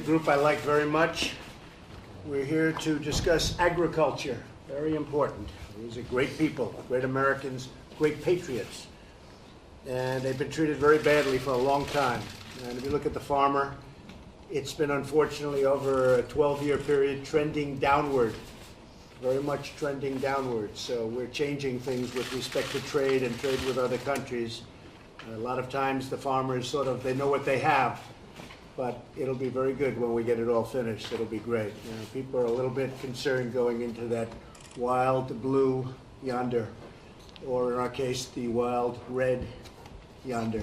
group I like very much. We're here to discuss agriculture, very important. These are great people, great Americans, great patriots. And they've been treated very badly for a long time. And if you look at the farmer, it's been unfortunately over a 12-year period trending downward, very much trending downward. So we're changing things with respect to trade and trade with other countries. A lot of times the farmers they know what they have, but it'll be very good when we get it all finished. It'll be great. People are a little bit concerned going into that wild blue yonder, or in our case, the wild red yonder.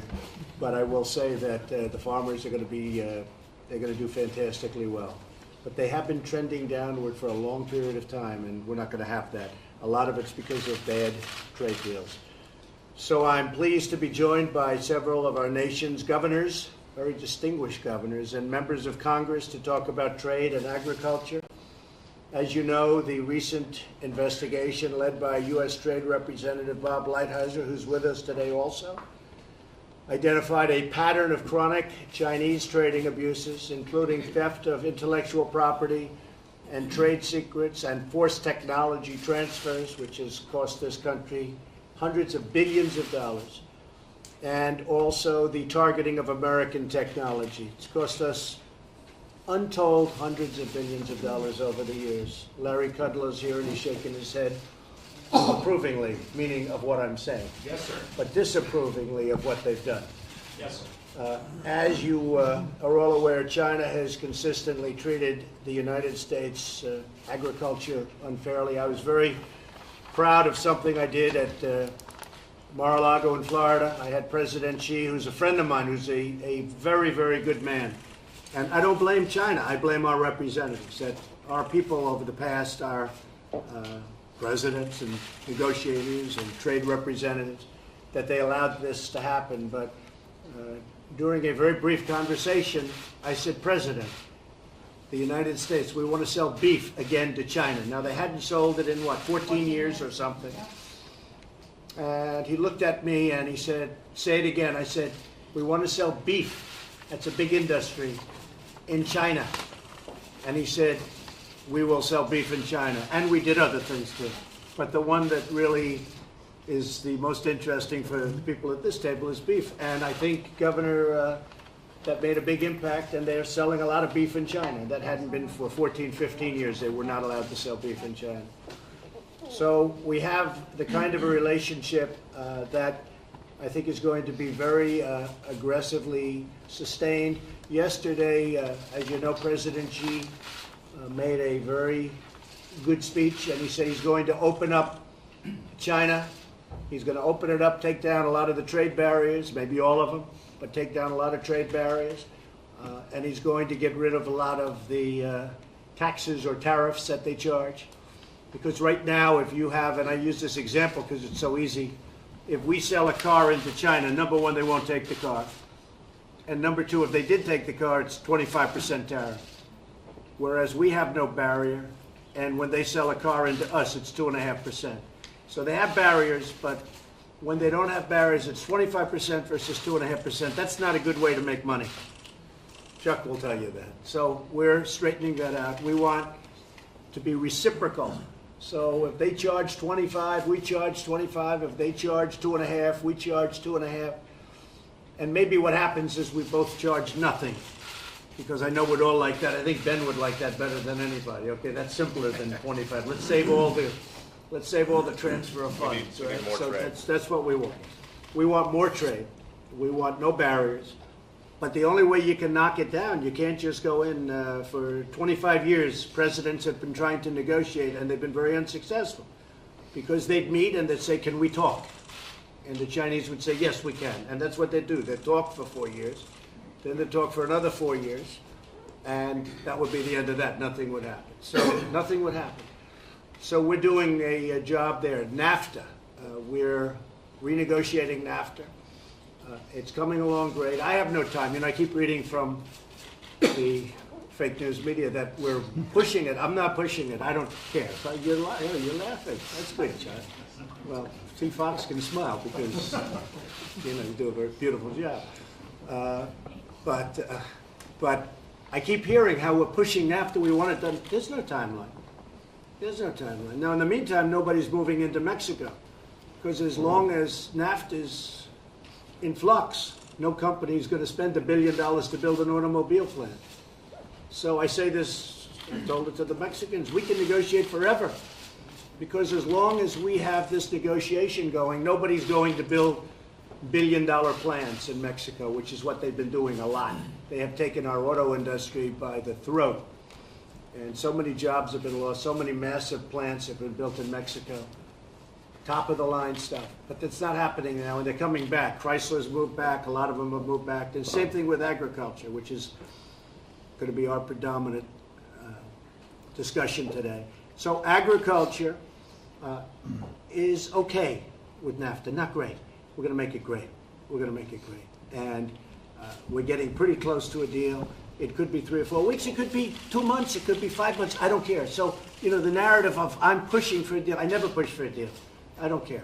But I will say that the farmers are going to be, they're going to do fantastically well. But they have been trending downward for a long period of time, and we're not going to have that. A lot of it's because of bad trade deals. So I'm pleased to be joined by several of our nation's governors, very distinguished governors, and members of Congress to talk about trade and agriculture. As you know, the recent investigation led by U.S. Trade Representative Bob Lighthizer, who's with us today also, identified a pattern of chronic Chinese trading abuses, including theft of intellectual property and trade secrets and forced technology transfers, which has cost this country hundreds of billions of dollars, and also the targeting of American technology. It's cost us untold hundreds of billions of dollars over the years. Larry Kudlow's here and he's shaking his head approvingly, meaning of what I'm saying. Yes, sir. But disapprovingly of what they've done. Yes, sir. As you are all aware, China has consistently treated the United States agriculture unfairly. I was very proud of something I did at Mar-a-Lago in Florida. I had President Xi, who's a friend of mine, who's a very, very good man. And I don't blame China. I blame our representatives, that our people over the past, our presidents and negotiators and trade representatives, that they allowed this to happen. But during a very brief conversation, I said, President, the United States, we want to sell beef again to China. Now, they hadn't sold it in, 14 years or something. And he looked at me and he said, say it again. I said, we want to sell beef. That's a big industry in China. And he said, we will sell beef in China. And we did other things too. But the one that really is the most interesting for the people at this table is beef. And I think, Governor, that made a big impact, and they're selling a lot of beef in China. That hadn't been for 14, 15 years. They were not allowed to sell beef in China. So we have the kind of a relationship that I think is going to be very aggressively sustained. Yesterday, as you know, President Xi made a very good speech, and he said he's going to open up China. He's going to open it up, take down a lot of the trade barriers, maybe all of them, but take down a lot of trade barriers. And he's going to get rid of a lot of the taxes or tariffs that they charge. Because right now, if you have, and I use this example because it's so easy, if we sell a car into China, number one, they won't take the car. And number two, if they did take the car, it's 25% tariff. Whereas we have no barrier, and when they sell a car into us, it's 2.5%. So they have barriers, but when they don't have barriers, it's 25% versus 2.5%. That's not a good way to make money. Chuck will tell you that. So we're straightening that out. We want to be reciprocal. So if they charge 25, we charge 25. If they charge 2.5, we charge 2.5. And maybe what happens is we both charge nothing, because I know we'd all like that. I think Ben would like that better than anybody. Okay, that's simpler than 25. Let's save all the transfer of funds. Right? So that's what we want. We want more trade. We want no barriers. But the only way you can knock it down, you can't just go in. For 25 years, presidents have been trying to negotiate, and they've been very unsuccessful, because they'd meet and they'd say, can we talk? And the Chinese would say, yes, we can. And that's what they do. They talk for 4 years. Then they talk for another 4 years. And that would be the end of that. Nothing would happen. So nothing would happen. So we're doing a job there. NAFTA, we're renegotiating NAFTA. It's coming along great. I have no time. I keep reading from the fake news media that we're pushing it. I'm not pushing it. I don't care. But you're laughing. That's good, John. Well, T. Fox can smile because, you do a very beautiful job. But I keep hearing how we're pushing NAFTA, we want it done. There's no timeline. There's no timeline. Now, in the meantime, nobody's moving into Mexico, because as long as NAFTA is in flux, no company is going to spend $1 billion to build an automobile plant. So I say this, I told it to the Mexicans, we can negotiate forever, because as long as we have this negotiation going, nobody's going to build billion-dollar plants in Mexico, which is what they've been doing a lot. They have taken our auto industry by the throat. And so many jobs have been lost, so many massive plants have been built in Mexico. Top-of-the-line stuff. But that's not happening now, and they're coming back. Chrysler's moved back, a lot of them have moved back. And same thing with agriculture, which is going to be our predominant discussion today. So agriculture is okay with NAFTA, not great. We're going to make it great. We're going to make it great. And we're getting pretty close to a deal. It could be 3 or 4 weeks. It could be 2 months. It could be 5 months. I don't care. So, you know, the narrative of I'm pushing for a deal. I never push for a deal. I don't care.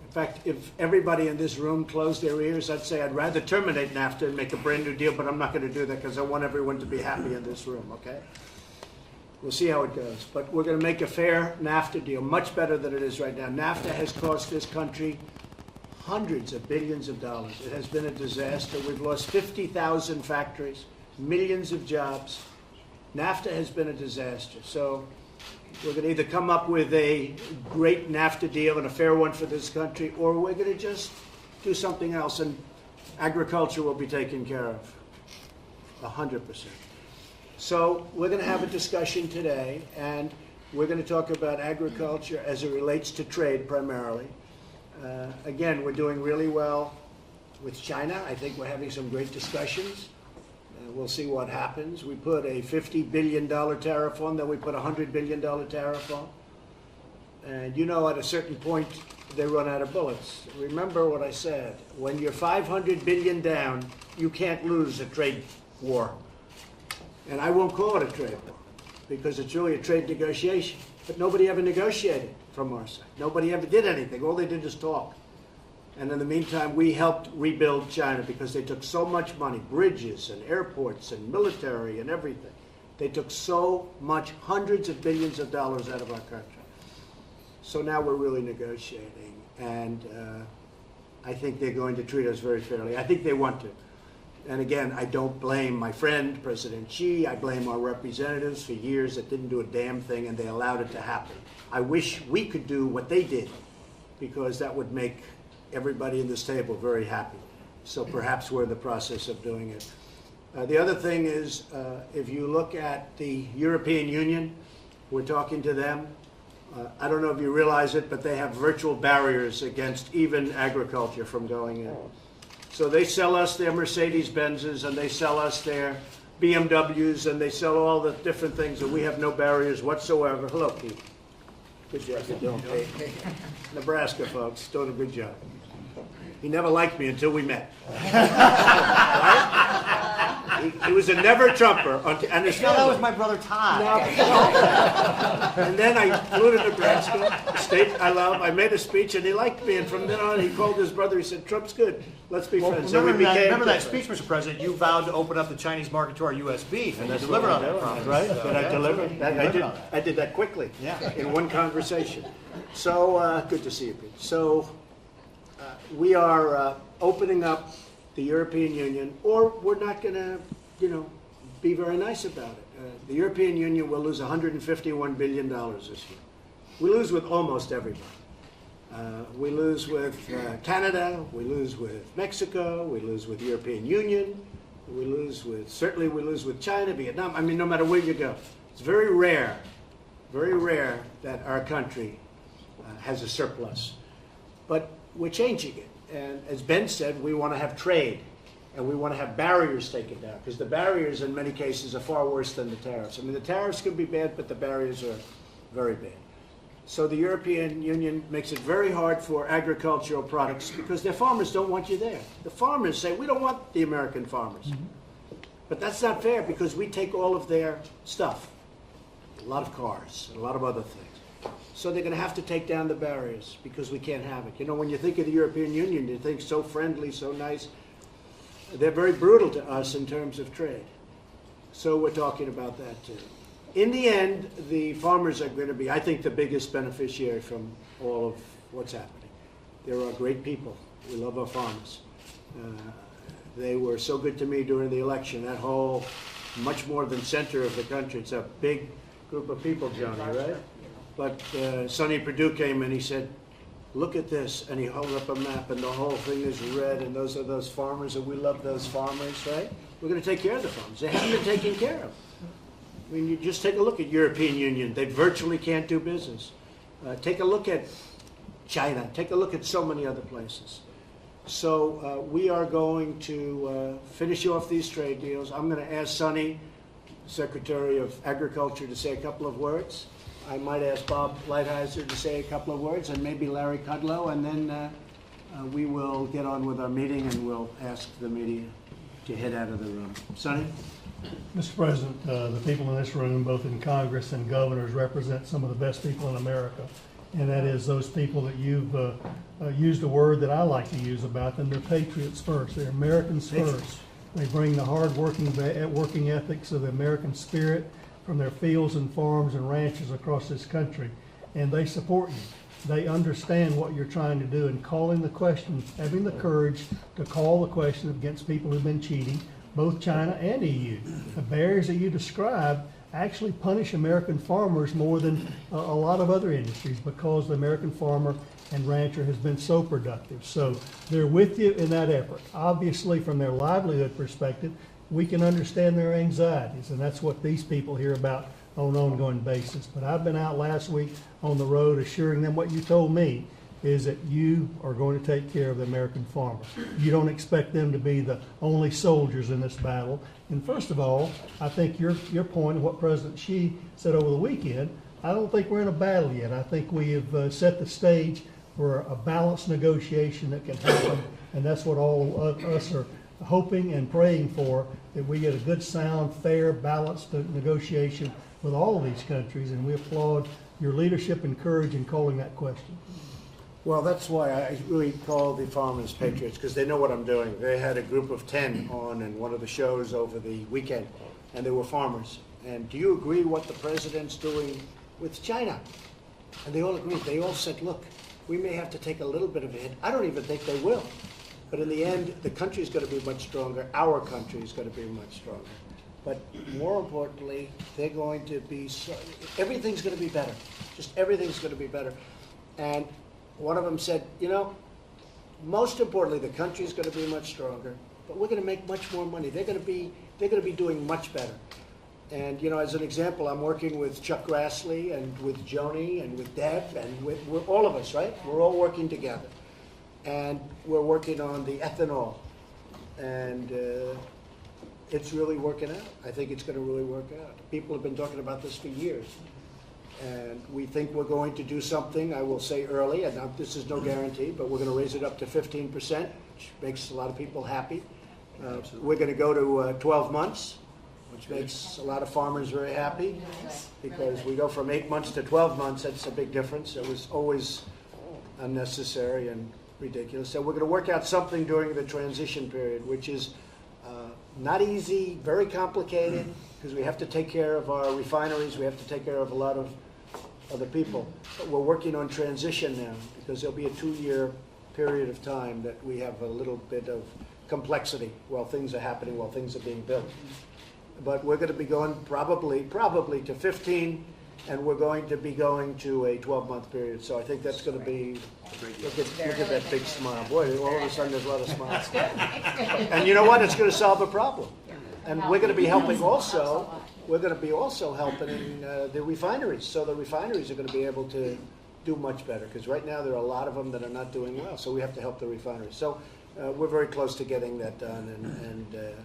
In fact, if everybody in this room closed their ears, I'd say I'd rather terminate NAFTA and make a brand new deal, but I'm not going to do that because I want everyone to be happy in this room, okay? We'll see how it goes. But we're going to make a fair NAFTA deal, much better than it is right now. NAFTA has cost this country hundreds of billions of dollars. It has been a disaster. We've lost 50,000 factories, millions of jobs. NAFTA has been a disaster. So we're going to either come up with a great NAFTA deal and a fair one for this country, or we're going to just do something else, and agriculture will be taken care of, 100%. So we're going to have a discussion today, and we're going to talk about agriculture as it relates to trade primarily. Again, we're doing really well with China. I think we're having some great discussions. We'll see what happens. We put a $50 billion tariff on, then we put a $100 billion tariff on. And you know, at a certain point, they run out of bullets. Remember what I said. When you're 500 billion down, you can't lose a trade war. And I won't call it a trade war, because it's really a trade negotiation. But nobody ever negotiated from our side. Nobody ever did anything. All they did is talk. And in the meantime, we helped rebuild China because they took so much money, bridges and airports and military and everything. They took so much, hundreds of billions of dollars out of our country. So now we're really negotiating. And I think they're going to treat us very fairly. I think they want to. And again, I don't blame my friend, President Xi. I blame our representatives for years that didn't do a damn thing, and they allowed it to happen. I wish we could do what they did, because that would make everybody in this table very happy. So perhaps we're in the process of doing it. The other thing is, if you look at the European Union, we're talking to them. I don't know if you realize it, but they have virtual barriers against even agriculture from going in. So they sell us their Mercedes-Benzes, and they sell us their BMWs, and they sell all the different things, and we have no barriers whatsoever. Hello, Pete. Good job. Good job. Nebraska, folks, doing a good job. He never liked me until we met. Right? He was a never-Trumper. And it's No, that was my brother Todd. And then I flew to Nebraska, a state I love. I made a speech, and he liked me. And from then on, he called his brother. He said, "Trump's good. Let's be friends." So Remember that speech, Mr. President? You vowed to open up the Chinese market to our U.S. beef, and you delivered on that promise. Right? But I delivered. I did that quickly, in one conversation. So good to see you, Pete. So we are opening up the European Union, or we're not going to, be very nice about it. The European Union will lose $151 billion this year. We lose with almost everybody. We lose with Canada, we lose with Mexico, we lose with the European Union, certainly we lose with China, Vietnam. I mean, no matter where you go. It's very rare that our country has a surplus. But we're changing it. And as Ben said, we want to have trade, and we want to have barriers taken down, because the barriers in many cases are far worse than the tariffs. I mean, the tariffs can be bad, but the barriers are very bad. So the European Union makes it very hard for agricultural products because their farmers don't want you there. The farmers say, we don't want the American farmers. Mm-hmm. But that's not fair, because we take all of their stuff, a lot of cars, and a lot of other things. So they're going to have to take down the barriers, because we can't have it. When you think of the European Union, you think so friendly, so nice. They're very brutal to us in terms of trade. So we're talking about that too. In the end, the farmers are going to be, I think, the biggest beneficiary from all of what's happening. There are great people. We love our farmers. They were so good to me during the election. That whole, much more than center of the country. It's a big group of people, Johnny, right? But Sonny Perdue came and he said, look at this, and he held up a map, and the whole thing is red, and those are those farmers, and we love those farmers, right? We're going to take care of the farmers. They haven't been taken care of. I mean, you just take a look at European Union. They virtually can't do business. Take a look at China. Take a look at so many other places. So we are going to finish off these trade deals. I'm going to ask Sonny, Secretary of Agriculture, to say a couple of words. I might ask Bob Lighthizer to say a couple of words, and maybe Larry Kudlow, and then we will get on with our meeting, and we'll ask the media to head out of the room. Sonny? Mr. President, the people in this room, both in Congress and governors, represent some of the best people in America. And that is those people that you've used a word that I like to use about them. They're patriots first. They're Americans first. They bring the hard working ethics of the American spirit from their fields and farms and ranches across this country. And they support you. They understand what you're trying to do, and calling the question, having the courage to call the question against people who've been cheating, both China and EU. The barriers that you describe actually punish American farmers more than a lot of other industries, because the American farmer and rancher has been so productive. So they're with you in that effort. Obviously, from their livelihood perspective, we can understand their anxieties, and that's what these people hear about on an ongoing basis. But I've been out last week on the road assuring them what you told me, is that you are going to take care of the American farmer. You don't expect them to be the only soldiers in this battle. And first of all, I think your point of what President Xi said over the weekend, I don't think we're in a battle yet. I think we have set the stage for a balanced negotiation that can happen, and that's what all of us are hoping and praying for, that we get a good, sound, fair, balanced negotiation with all of these countries, and we applaud your leadership and courage in calling that question. Well, that's why I really call the farmers patriots, because they know what I'm doing. They had a group of 10 on in one of the shows over the weekend, and they were farmers. And do you agree what the president's doing with China? And they all agreed. They all said, look, we may have to take a little bit of a hit. I don't even think they will. But in the end, the country's going to be much stronger. Our country is going to be much stronger. But more importantly, they're going to be, everything's going to be better. Just everything's going to be better. And one of them said, you know, most importantly, the country's going to be much stronger, but we're going to make much more money. They're going to be doing much better. And, you know, as an example, I'm working with Chuck Grassley and with Joni and with Deb and with all of us, right? We're all working together. And we're working on the ethanol. And it's really working out. I think it's going to really work out. People have been talking about this for years. And we think we're going to do something, I will say early, and now this is no guarantee, but we're going to raise it up to 15%, which makes a lot of people happy. We're going to go to 12 months, which makes a lot of farmers very happy, because we go from 8 months to 12 months. That's a big difference. It was always unnecessary and ridiculous. So we're going to work out something during the transition period, which is not easy, very complicated, because we have to take care of our refineries. We have to take care of a lot of other people. But we're working on transition now, because there'll be a 2-year period of time that we have a little bit of complexity while things are happening, while things are being built. But we're going to be going probably to 15, and we're going to be going to a 12-month period. So I think that's going to be, look at that big smile. Boy, all of a sudden there's a lot of smiles. And you know what? It's going to solve a problem. And we're going to be helping also, helping the refineries. So the refineries are going to be able to do much better, because right now there are a lot of them that are not doing well. So we have to help the refineries. So we're very close to getting that done, and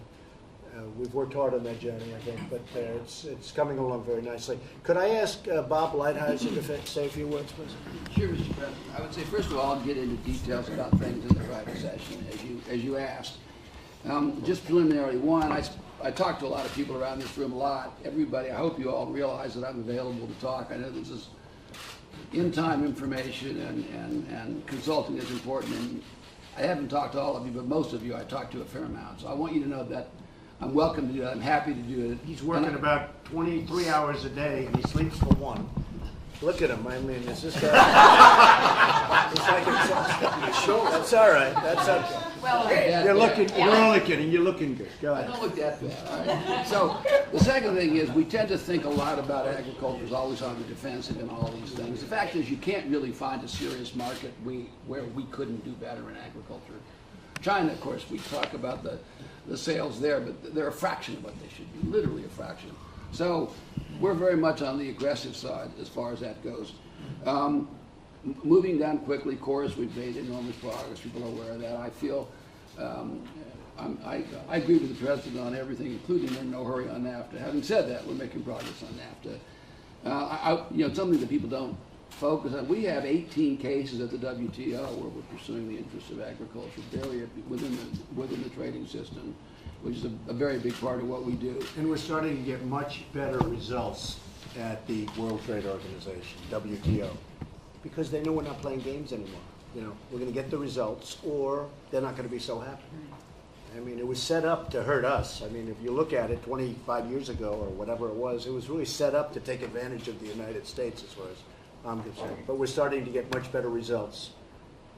we've worked hard on that journey, I think, but it's coming along very nicely. Could I ask Bob Lighthizer to say a few words, please? Sure, Mr. President. I would say, first of all, I'll get into details about things in the private session, as you asked. Just preliminarily, one, I talked to a lot of people around this room a lot. Everybody, I hope you all realize that I'm available to talk. I know this is in-time information, and consulting is important. And I haven't talked to all of you, but most of you I talked to a fair amount. So I want you to know that I'm welcome to do it. I'm happy to do it. He's working And about 23 hours a day, and he sleeps for 1. Look at him, I mean, is this guy? It's like that's all right, that's okay. well, yeah, You're yeah. looking, we're only kidding, you're looking good, go I ahead. don't look that bad, all right? So, the second thing is, we tend to think a lot about agriculture as always on the defensive and all these things. The fact is, you can't really find a serious market where we couldn't do better in agriculture. China, of course, we talk about the sales there, but they're a fraction of what they should be, literally a fraction. So, we're very much on the aggressive side as far as that goes. Moving down quickly, of course, we've made enormous progress. People are aware of that. I feel I agree with the president on everything, including they're in no hurry on NAFTA. Having said that, we're making progress on NAFTA. Something that people don't focus on. We have 18 cases at the WTO where we're pursuing the interests of agriculture, barely within the trading system, which is a very big part of what we do. And we're starting to get much better results at the World Trade Organization, WTO, because they know we're not playing games anymore. You know, we're going to get the results, or they're not going to be so happy. I mean, it was set up to hurt us. I mean, if you look at it 25 years ago or whatever it was really set up to take advantage of the United States as far as I'm concerned. But we're starting to get much better results,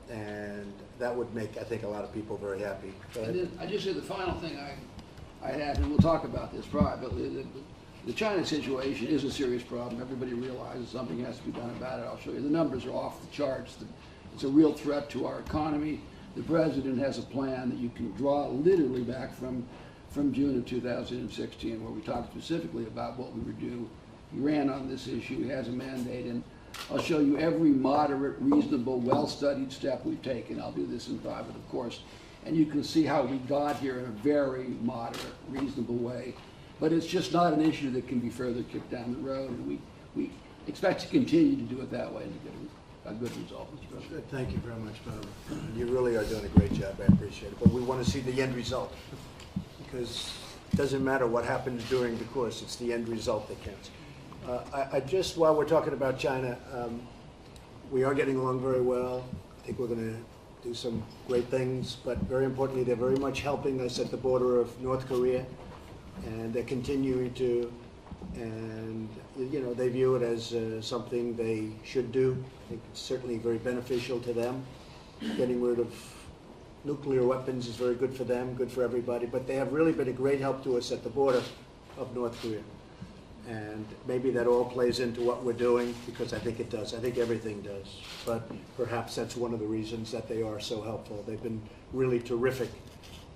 and that would make, I think, a lot of people very happy. Go ahead. And then I just say the final thing I had, and we'll talk about this privately, the China situation is a serious problem. Everybody realizes something has to be done about it. I'll show you. The numbers are off the charts. It's a real threat to our economy. The president has a plan that you can draw literally back from June of 2016, where we talked specifically about what we would do. He ran on this issue. He has a mandate, and I'll show you every moderate, reasonable, well-studied step we've taken. I'll do this in private, of course. And you can see how we got here in a very moderate, reasonable way. But it's just not an issue that can be further kicked down the road, and we expect to continue to do it that way and to get a good result, Mr. President. Good. Thank you very much, Barbara. You really are doing a great job. I appreciate it. But we want to see the end result, because it doesn't matter what happens during the course. It's the end result that counts. I just, while we're talking about China, we are getting along very well. I think we're going to do some great things, but very importantly, they're very much helping us at the border of North Korea, and they're continuing to, and you know, they view it as something they should do. I think it's certainly very beneficial to them. Getting rid of nuclear weapons is very good for them, good for everybody, but they have really been a great help to us at the border of North Korea. And maybe that all plays into what we're doing, because I think it does. I think everything does. But perhaps that's one of the reasons that they are so helpful. They've been really terrific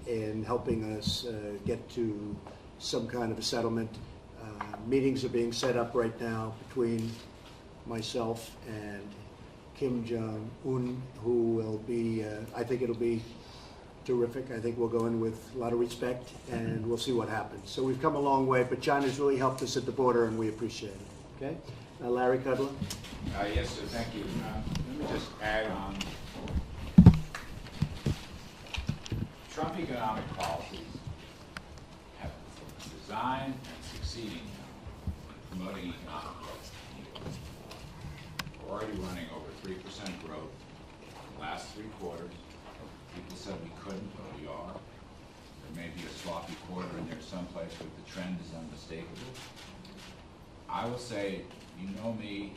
in helping us get to some kind of a settlement. Meetings are being set up right now between myself and Kim Jong-un, who will be, I think it'll be terrific. I think we'll go in with a lot of respect, and we'll see what happens. So we've come a long way, but China's really helped us at the border, and we appreciate it. Okay? Larry Kudlow? Yes, sir, thank you. Let me just add on. Trump economic policies have designed and succeeding in promoting economic growth. We're already running over 3% growth in the last 3 quarters. People said we couldn't, but we are. There may be a sloppy quarter in there someplace, but the trend is unmistakable. I will say, you know me,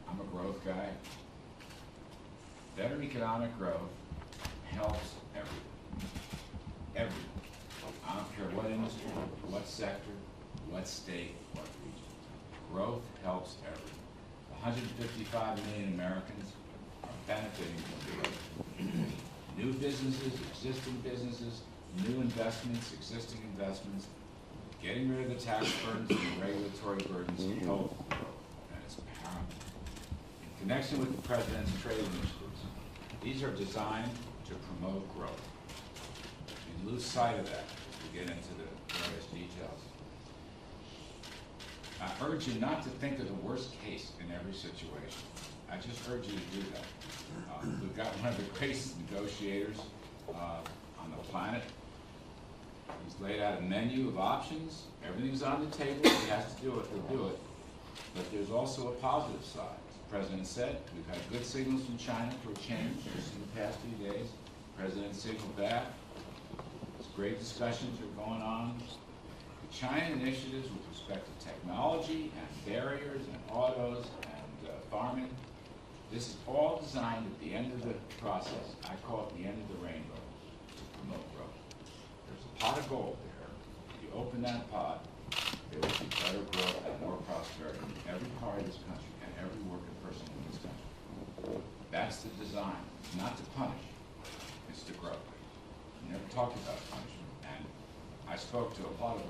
I'm a growth guy. Better economic growth helps everyone. Everyone. I don't care what industry, what sector, what state, what region. Growth helps everyone. 155 million Americans are benefiting from growth. New businesses, existing businesses, new investments, existing investments, getting rid of the tax burdens and the regulatory burdens help growth, and it's paramount. In connection with the President's trade initiatives, these are designed to promote growth. We lose sight of that as we get into the various details. I urge you not to think of the worst case in every situation. I just urge you to do that. We've got one of the greatest negotiators on the planet. He's laid out a menu of options. Everything's on the table. If he has to do it, he'll do it. But there's also a positive side. As the President said, we've had good signals from China for a change just in the past few days. The President signaled back. It's great discussions are going on. The China initiatives with respect to technology and barriers and autos and farming, this is all designed at the end of the process, I call it the end of the rainbow, to promote growth. There's a pot of gold there. If you open that pot, there will be better growth and more prosperity in every part of this country and every working person in this country. That's the design. It's not to punish, it's to grow. We never talked about punishment. And I spoke to a lot of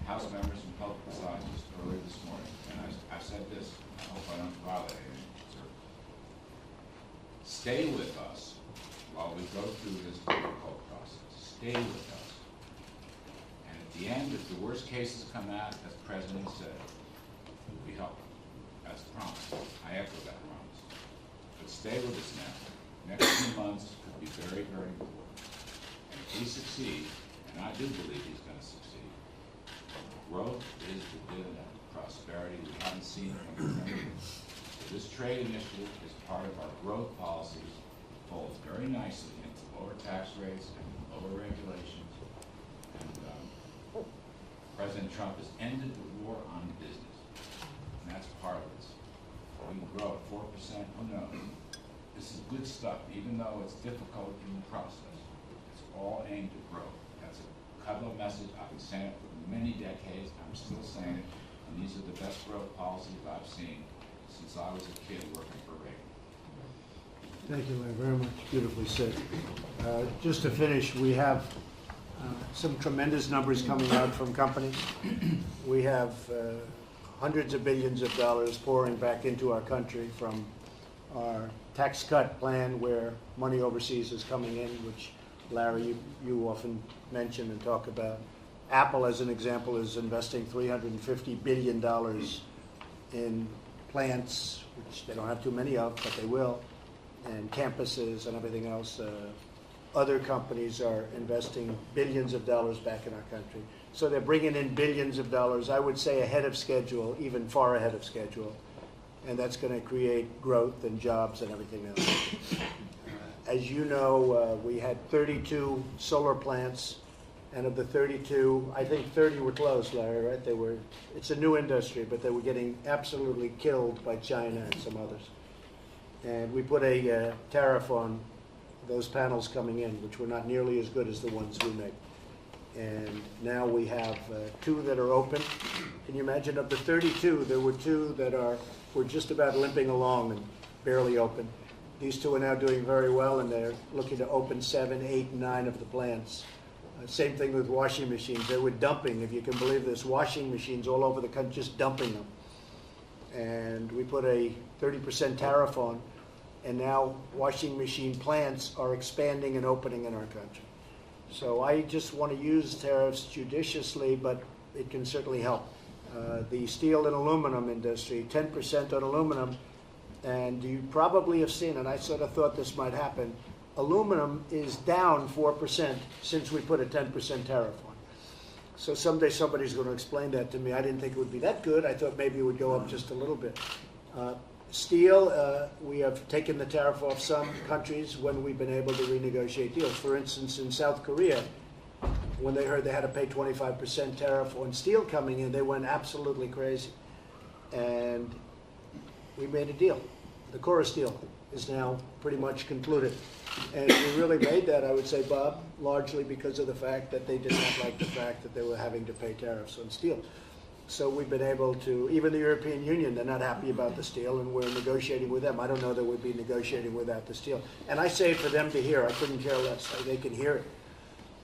House members and public scientists earlier this morning, and I said this, I hope I don't violate anything. Stay with us while we go through this difficult process. Stay with us. And at the end, if the worst cases come out, as the President said, we help. That's the promise. I echo that promise. But stay with us now. Next few months could be very, very important. And if we succeed, and I do believe he's going to succeed, growth is the dividend of prosperity we haven't seen from the country. This trade initiative is part of our growth policies. It folds very nicely into lower tax rates and lower regulations. And President Trump has ended the war on business, and that's part of this. We can grow at 4%, who knows? This is good stuff, even though it's difficult in the process. It's all aimed at growth. That's a Kudlow message. I've been saying it for many decades. I'm still saying it, and these are the best growth policies I've seen since I was a kid working for Reagan. Thank you, Larry, very much. Beautifully said. Just to finish, we have some tremendous numbers coming out from companies. We have hundreds of billions of dollars pouring back into our country from our tax cut plan, where money overseas is coming in, which, Larry, you often mention and talk about. Apple, as an example, is investing $350 billion in plants, which they don't have too many of, but they will, and campuses and everything else. Other companies are investing billions of dollars back in our country. So they're bringing in billions of dollars, I would say ahead of schedule, even far ahead of schedule. And that's going to create growth and jobs and everything else. As you know, we had 32 solar plants, and of the 32, I think 30 were closed, Larry, right? It's a new industry, but they were getting absolutely killed by China and some others. And we put a tariff on those panels coming in, which were not nearly as good as the ones we make. And now we have 2 that are open. Can you imagine, of the 32, there were 2 that were just about limping along and barely open. These 2 are now doing very well, and they're looking to open 7, 8, and 9 of the plants. Same thing with washing machines. They were dumping, if you can believe this, washing machines all over the country, just dumping them. And we put a 30% tariff on, and now washing machine plants are expanding and opening in our country. So I just want to use tariffs judiciously, but it can certainly help. The steel and aluminum industry, 10% on aluminum, and you probably have seen, and I sort of thought this might happen, aluminum is down 4% since we put a 10% tariff on. So someday somebody's going to explain that to me. I didn't think it would be that good. I thought maybe it would go up just a little bit. Steel, we have taken the tariff off some countries when we've been able to renegotiate deals. For instance, in South Korea, when they heard they had to pay 25% tariff on steel coming in, they went absolutely crazy. And we made a deal. The Chorus deal is now pretty much concluded. And we really made that, I would say, Bob, largely because of the fact that they did not like the fact that they were having to pay tariffs on steel. So we've been able to, even the European Union, they're not happy about the steel, and we're negotiating with them. I don't know that we'd be negotiating without the steel. And I say it for them to hear. I couldn't care less. They can hear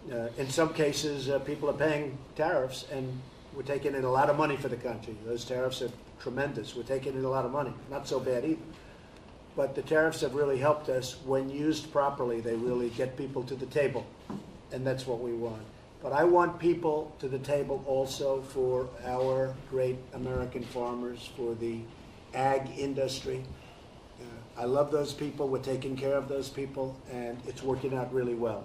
it. In some cases, people are paying tariffs, and we're taking in a lot of money for the country. Those tariffs are tremendous. We're taking in a lot of money. Not so bad either. But the tariffs have really helped us. When used properly, they really get people to the table, and that's what we want. But I want people to the table also for our great American farmers, for the ag industry. I love those people. We're taking care of those people, and it's working out really well.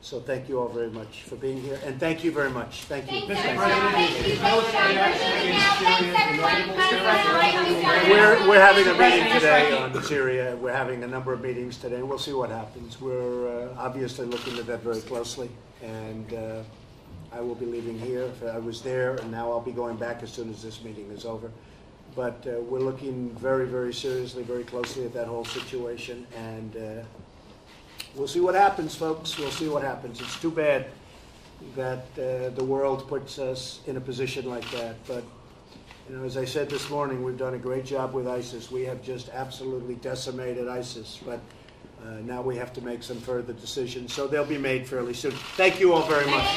So thank you all very much for being here, and thank you very much. Thank you. Thank you, President. Thank you, We're having a meeting today on Syria. We're having a number of meetings today, and we'll see what happens. We're obviously looking at that very closely, and I will be leaving here. I was there, and now I'll be going back as soon as this meeting is over. But we're looking very, very seriously, very closely at that whole situation, and we'll see what happens, folks. We'll see what happens. It's too bad that the world puts us in a position like that, but you know, as I said this morning, we've done a great job with ISIS. We have just absolutely decimated ISIS, but now we have to make some further decisions, so they'll be made fairly soon. Thank you all very much.